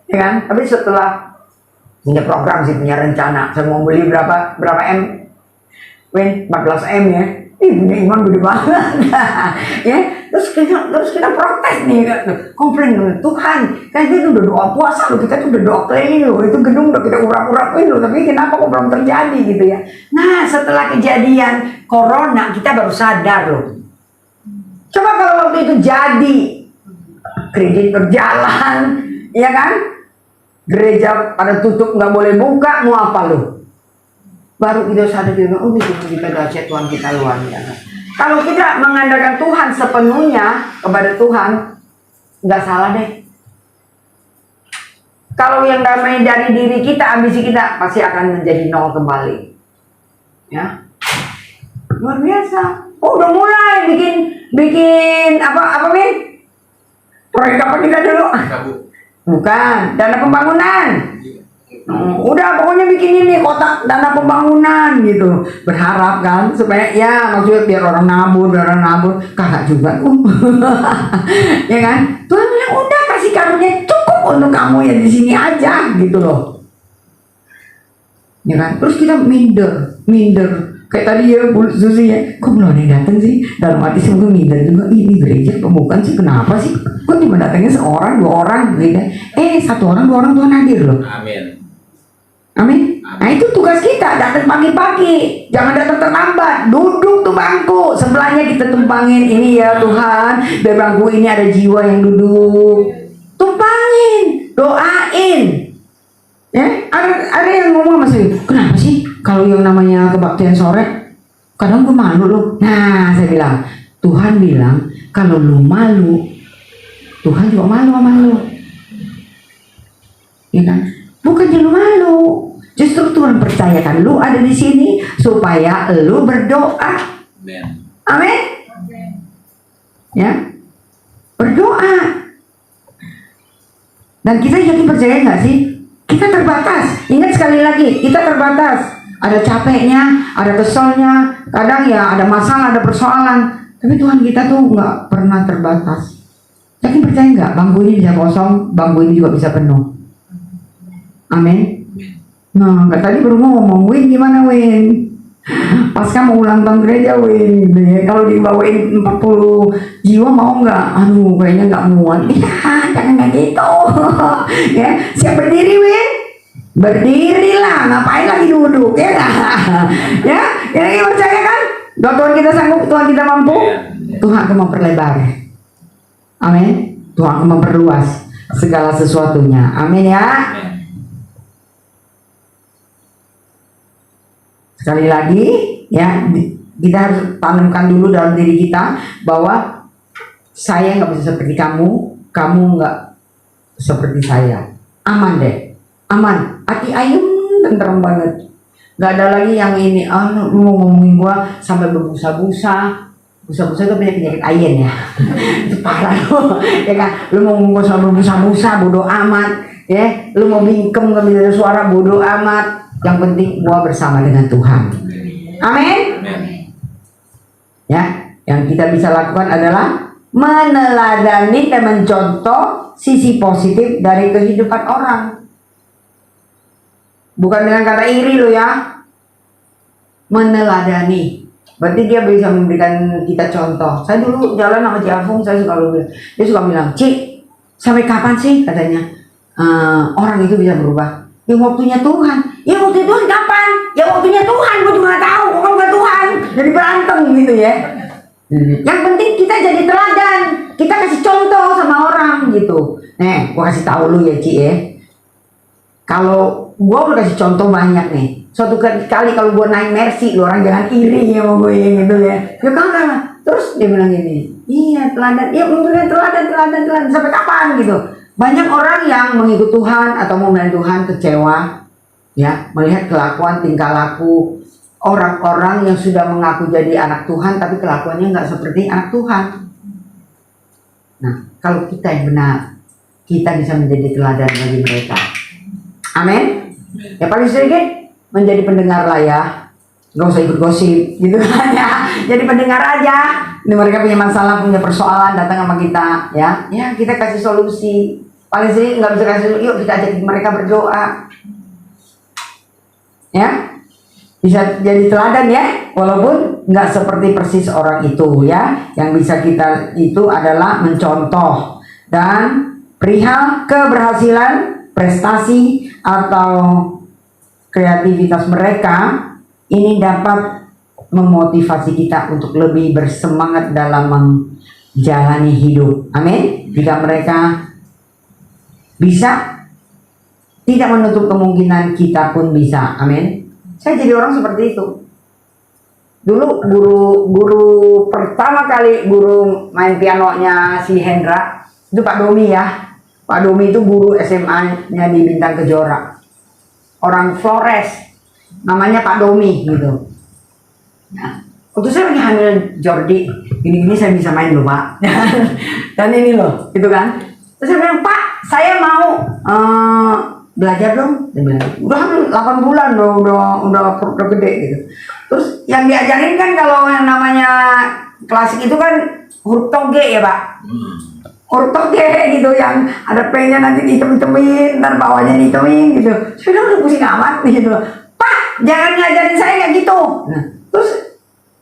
ya kan? Tapi setelah punya program sih, punya rencana, saya mau beli berapa M? 14 M ya. Punya iman gede banget. Ya, terus kita protes nih, komplain Tuhan, kan kita udah doa puasa loh, kita tuh udah doa keliling loh, itu gedung udah kita urak-urakin loh, tapi kenapa kok belum terjadi gitu ya? Nah, setelah kejadian corona kita baru sadar loh. Coba kalau waktu itu jadi, kredit berjalan, ya kan? Gereja pada tutup nggak boleh buka, mau apa loh? Baru kita sadar juga, oh kita dahsyat Tuhan kita luar biasa. Kalau kita mengandalkan Tuhan sepenuhnya kepada Tuhan, nggak salah deh. Kalau yang namanya dari diri kita, ambisi kita pasti akan menjadi nol kembali. Ya, luar biasa. Oh udah mulai bikin apa Min? Proyek apa kita dulu? Bukan, dana pembangunan. Udah pokoknya bikin ini kotak dana pembangunan gitu, berharap kan supaya ya maksudnya biar orang nabur kagak juga ya kan. Tuhan bilang udah kasih karunia cukup untuk kamu ya di sini aja gitu loh, ya kan. Terus kita minder kayak tadi ya Bu Susi ya, kok belum ada yang datang sih, dalam hati sih mungkin minder juga, ini gereja bukan sih, kenapa sih kok cuma datangnya seorang 2 orang gitu. 1 orang 2 orang Tuhan hadir loh. Amin. Nah itu tugas kita, datang pagi-pagi, jangan datang terlambat, duduk tuh bangku sebelahnya kita tumpangin, ini ya Tuhan, di bangku ini ada jiwa yang duduk, tumpangin, doain. Ya, ada yang ngomong sama saya, kenapa sih kalau yang namanya kebaktian sore, kadang gue malu loh. Nah saya bilang, Tuhan bilang kalau lu malu, Tuhan juga malu sama lu, ya kan? Bukan lu malu, justru Tuhan percayakan lu ada di sini supaya lu berdoa. Amin. Ya, berdoa. Dan kita yakin percaya nggak sih? Kita terbatas. Ingat sekali lagi, kita terbatas. Ada capeknya, ada keselnya, kadang ya ada masalah, ada persoalan. Tapi Tuhan kita tuh nggak pernah terbatas. Yakin percaya nggak? Bangku ini bisa kosong, bangku ini juga bisa penuh. Amin. Nah, tadi baru ngomong, Win gimana Win? pasca mau ulang tahun gereja, wih, gitu ya. Kalau dibawain 40 jiwa mau nggak? Aduh, kayaknya nggak muat. Ya, jangan kayak gitu. Ya, siap berdiri, Win. Berdirilah, ngapain lagi duduk, ya nggak? Ya, kita percaya kan? Doa Tuhan kita sanggup, Tuhan kita mampu. Tuhan akan memperlebar. Amin. Tuhan akan memperluas segala sesuatunya. Amin ya. Sekali lagi ya, kita harus tanamkan dulu dalam diri kita bahwa saya nggak bisa seperti kamu, kamu nggak seperti saya. Aman deh, aman. Hati ayun tenteram banget. Nggak ada lagi yang ini. Mau ngomongin gua sampai berbusa-busa. Busa-busa itu penyakit ayen ya. Itu parah loh. Ya kan, lu mau ngomong sampai berbusa-busa, bodoh amat. Ya, lu mau bingkem nggak bisa ada suara, bodoh amat. Yang penting gua bersama dengan Tuhan. Amin. Ya, yang kita bisa lakukan adalah meneladani dan mencontoh sisi positif dari kehidupan orang. Bukan dengan kata iri lo ya. Meneladani. Berarti dia bisa memberikan kita contoh. Saya dulu jalan sama Ci Afung, saya suka bilang, dia suka bilang, Ci, sampai kapan sih katanya orang itu bisa berubah? Ya waktunya Tuhan. Ya waktu Tuhan kapan? Ya waktunya Tuhan, gue juga gak tahu. Kok bukan Tuhan? Jadi berantem gitu ya. Yang penting kita jadi teladan. Kita kasih contoh sama orang gitu. Gue kasih tahu lu ya Ci ya. Kalau gue udah kasih contoh banyak nih. Suatu kali kalau gue naik Mercy, lu orang jangan iri ya sama gue gitu ya. Ya kagak. Terus dia bilang gini, iya teladan. Ya memberikan teladan. Sampai kapan gitu. Banyak orang yang mengikut Tuhan atau mau melayani Tuhan kecewa ya, melihat kelakuan tingkah laku orang-orang yang sudah mengaku jadi anak Tuhan tapi kelakuannya nggak seperti anak Tuhan. Nah, kalau kita yang benar, kita bisa menjadi teladan bagi mereka. Amin. Ya paling sedikit menjadi pendengar lah ya, nggak usah ikut gosip gitu kan ya. Jadi pendengar aja. Ini mereka punya masalah, punya persoalan, datang sama kita ya. Ya kita kasih solusi. Paling sih nggak bisa kasih, yuk kita ajak mereka berdoa. Ya, bisa jadi teladan ya, walaupun nggak seperti persis orang itu ya. Yang bisa kita itu adalah mencontoh dan perihal keberhasilan, prestasi atau kreativitas mereka ini dapat memotivasi kita untuk lebih bersemangat dalam menjalani hidup. Amin. Jika mereka bisa, tidak menutup kemungkinan kita pun bisa. Amin. Saya jadi orang seperti itu. Dulu guru pertama kali guru main pianonya si Hendra itu Pak Domi ya. Pak Domi itu guru SMA-nya di Bintang Kejora. Orang Flores, namanya Pak Domi gitu. Nah, waktu saya lagi hamil Jordi, gini-gini saya bisa main loh Pak. Dan ini loh, gitu kan. Terus saya bilang, Pak, saya mau belajar dong. Dia bilang, udah hamil 8 bulan, udah gede gitu. Terus yang diajarin kan kalau yang namanya klasik itu kan huruf toge ya Pak. Huruf toge gitu yang ada P-nya nanti dihitem-hitemin, ntar bawahnya dihitemin gitu. Saya udah pusing amat gitu. Pak, jangan ngajarin saya kayak gitu. Nah, terus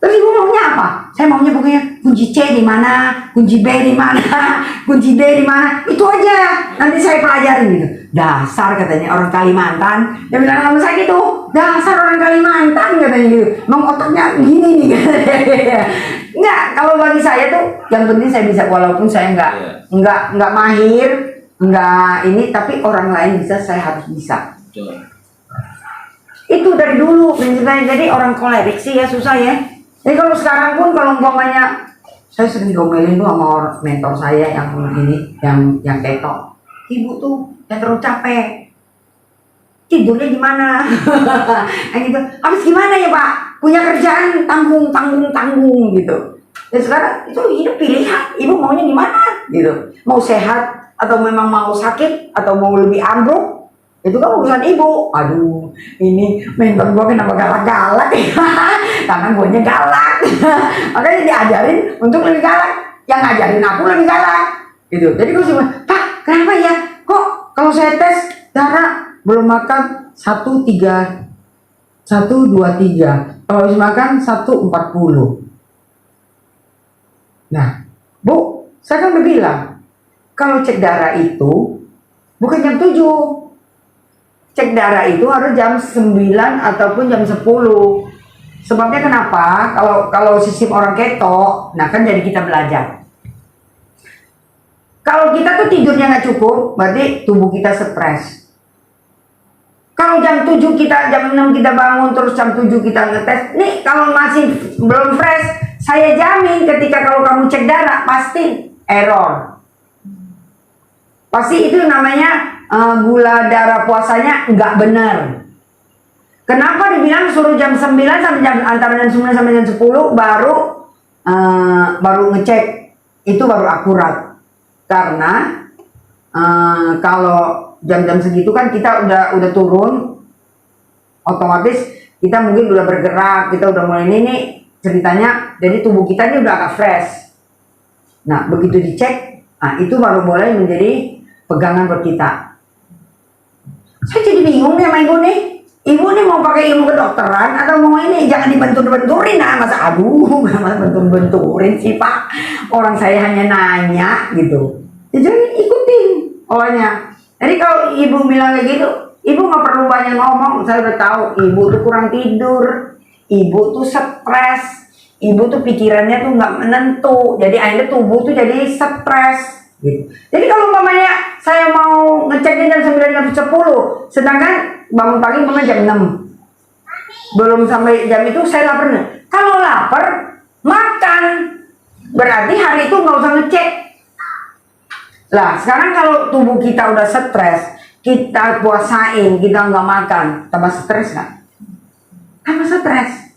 ibu maunya apa? Saya maunya pokoknya kunci C di mana, kunci B di mana, kunci D di mana. Itu aja. Nanti saya pelajarin gitu. Dasar katanya orang Kalimantan. Dia bilang sama saya gitu. Dasar orang Kalimantan katanya gitu. Emang otaknya gini nih. Enggak, kalau bagi saya tuh yang penting saya bisa, walaupun saya enggak mahir, enggak ini, tapi orang lain bisa, saya harus bisa. Itu dari dulu prinsipnya. Jadi orang kolerik sih ya susah ya. Jadi kalau sekarang pun kalau umpamanya saya sering domelin tuh sama mentor saya yang ini, yang ketok. Ibu tuh yang terlalu capek. Tidurnya gimana? Kayak gitu. Habis gimana ya Pak? Punya kerjaan tanggung gitu. Dan sekarang itu hidup pilihan. Ibu maunya gimana? Gitu. Mau sehat atau memang mau sakit atau mau lebih ambruk? Itu kan urusan ibu. Aduh, ini mentor gue kenapa galak-galak ya? Karena gue nya galak. Makanya diajarin untuk lebih galak. Yang ngajarin aku lebih galak. Gitu. Jadi gue cuma, Pak, kenapa ya? Kok kalau saya tes darah belum makan 1-3 1, 2, 3. Kalau habis makan 1:40. Nah, Bu, saya kan udah bilang, kalau cek darah itu bukan jam 7. Cek darah itu harus jam 9 ataupun jam 10. Sebabnya kenapa? Kalau sistem orang keto, nah kan jadi kita belajar. Kalau kita tuh tidurnya nggak cukup, berarti tubuh kita stres. Kalau jam 7 kita, jam 6 kita bangun, terus jam 7 kita ngetes. Nih, kalau masih belum fresh, saya jamin ketika kalau kamu cek darah, pasti error. Pasti itu namanya gula darah puasanya nggak benar. Kenapa dibilang suruh jam 9 sampai antara jam 9 sampai jam 10 baru ngecek, itu baru akurat. Karena kalau jam-jam segitu kan kita udah turun, otomatis kita mungkin udah bergerak, kita udah mulai ini ceritanya, jadi tubuh kita ini udah agak fresh. Nah, begitu dicek, nah itu baru boleh menjadi pegangan buat kita. Saya jadi bingung nih sama ibu nih. Ibu nih mau pakai ilmu kedokteran atau mau ini? Jangan dibentur-benturin, nah masa aduh, masa bentur-benturin sih Pak. Orang saya hanya nanya gitu. Jadi ikutin olehnya. Jadi kalau ibu bilang kayak gitu, ibu nggak perlu banyak ngomong. Saya udah tahu ibu tuh kurang tidur, ibu tuh stres, ibu tuh pikirannya tuh nggak menentu. Jadi akhirnya tubuh tuh jadi stres. Gitu. Jadi kalau umpamanya saya mau ngeceknya jam 9 jam 10, sedangkan bangun pagi mama jam 6, belum sampai jam itu saya lapar nih. Kalau lapar makan, berarti hari itu nggak usah ngecek. Lah sekarang kalau tubuh kita udah stres, kita puasain, kita nggak makan, tambah stres nggak? Tambah stres.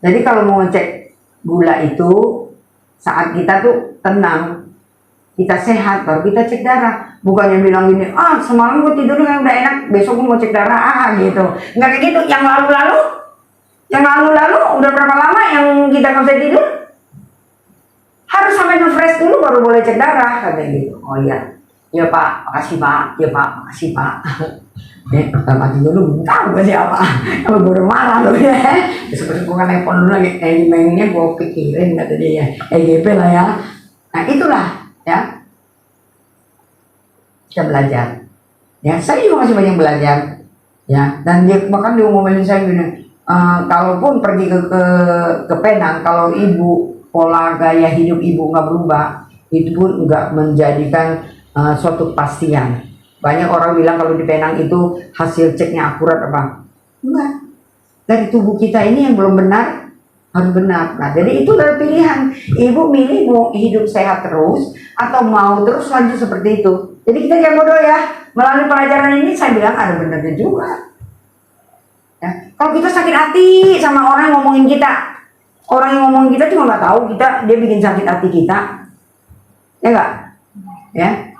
Jadi kalau mau ngecek gula itu saat kita tuh tenang, kita sehat, baru kita cek darah. Bukannya bilang gini, semalam gue tidurnya udah enak, besok gue mau cek darah, gitu. Nggak kayak gitu. Yang lalu-lalu udah berapa lama yang kita nggak bisa tidur? Harus sampai nge-fresh dulu baru boleh cek darah, katanya gitu. Oh iya, ya Pak, makasih Pak, ya Pak, makasih Pak. Mati dulu, tahu gak siapa? Kalau gue udah marah loh ya. Seperti gue kan telepon dulu lagi, mainnya gue pikirin kata dia, EGP lah ya. Nah itulah. Ya, kita belajar. Ya, saya juga masih banyak belajar. Ya, dan dia bahkan dia ngomongin saya gini, kalaupun pergi ke Penang, kalau ibu pola gaya hidup ibu nggak berubah, itu pun nggak menjadikan suatu kepastian. Banyak orang bilang kalau di Penang itu hasil ceknya akurat apa? Enggak. Dari tubuh kita ini yang belum benar harus benar. Nah, jadi itu adalah pilihan. Ibu milih mau hidup sehat terus atau mau terus lanjut seperti itu. Jadi kita jangan bodoh ya. Melalui pelajaran ini saya bilang ada benarnya juga. Ya. Kalau kita sakit hati sama orang yang ngomongin kita, orang yang ngomongin kita cuma nggak tahu kita, dia bikin sakit hati kita, ya nggak? Ya.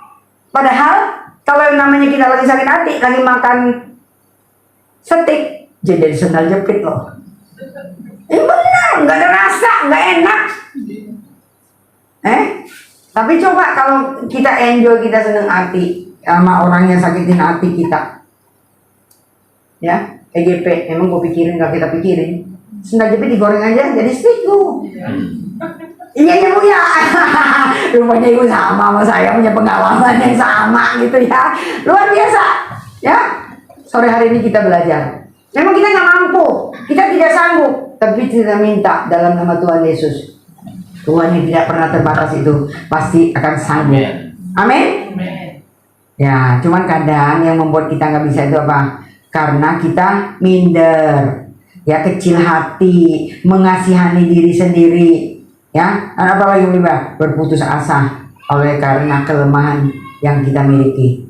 Padahal kalau yang namanya kita lagi sakit hati, lagi makan steak, jadi sendal jepit loh. Benar, nggak ada rasa, nggak enak. Tapi coba kalau kita enjoy, kita seneng hati sama orang yang sakitin hati kita. Ya, EGP, emang gue pikirin nggak kita pikirin. Sendal jepit digoreng aja, jadi steak tuh. Iya ya Bu ya. Rupanya ibu sama saya, punya pengalaman yang sama gitu ya. Luar biasa. Ya, sore hari ini kita belajar. Memang kita nggak mampu, kita tidak sanggup, tapi kita minta dalam nama Tuhan Yesus. Tuhan yang tidak pernah terbatas itu pasti akan sanggup. Amin. Ya, cuman kadang yang membuat kita nggak bisa itu apa? Karena kita minder, ya kecil hati, mengasihani diri sendiri, ya. Apalagi berputus asa oleh karena kelemahan yang kita miliki.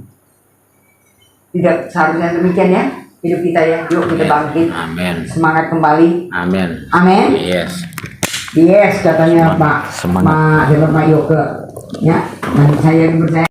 Tidak seharusnya demikian ya. Hidup kita ya, yuk kita bangkit. Amin. Semangat kembali. Amin. Amin. Yes, katanya Pak. Semangat. Pak Yoke. Ya, dan saya percaya.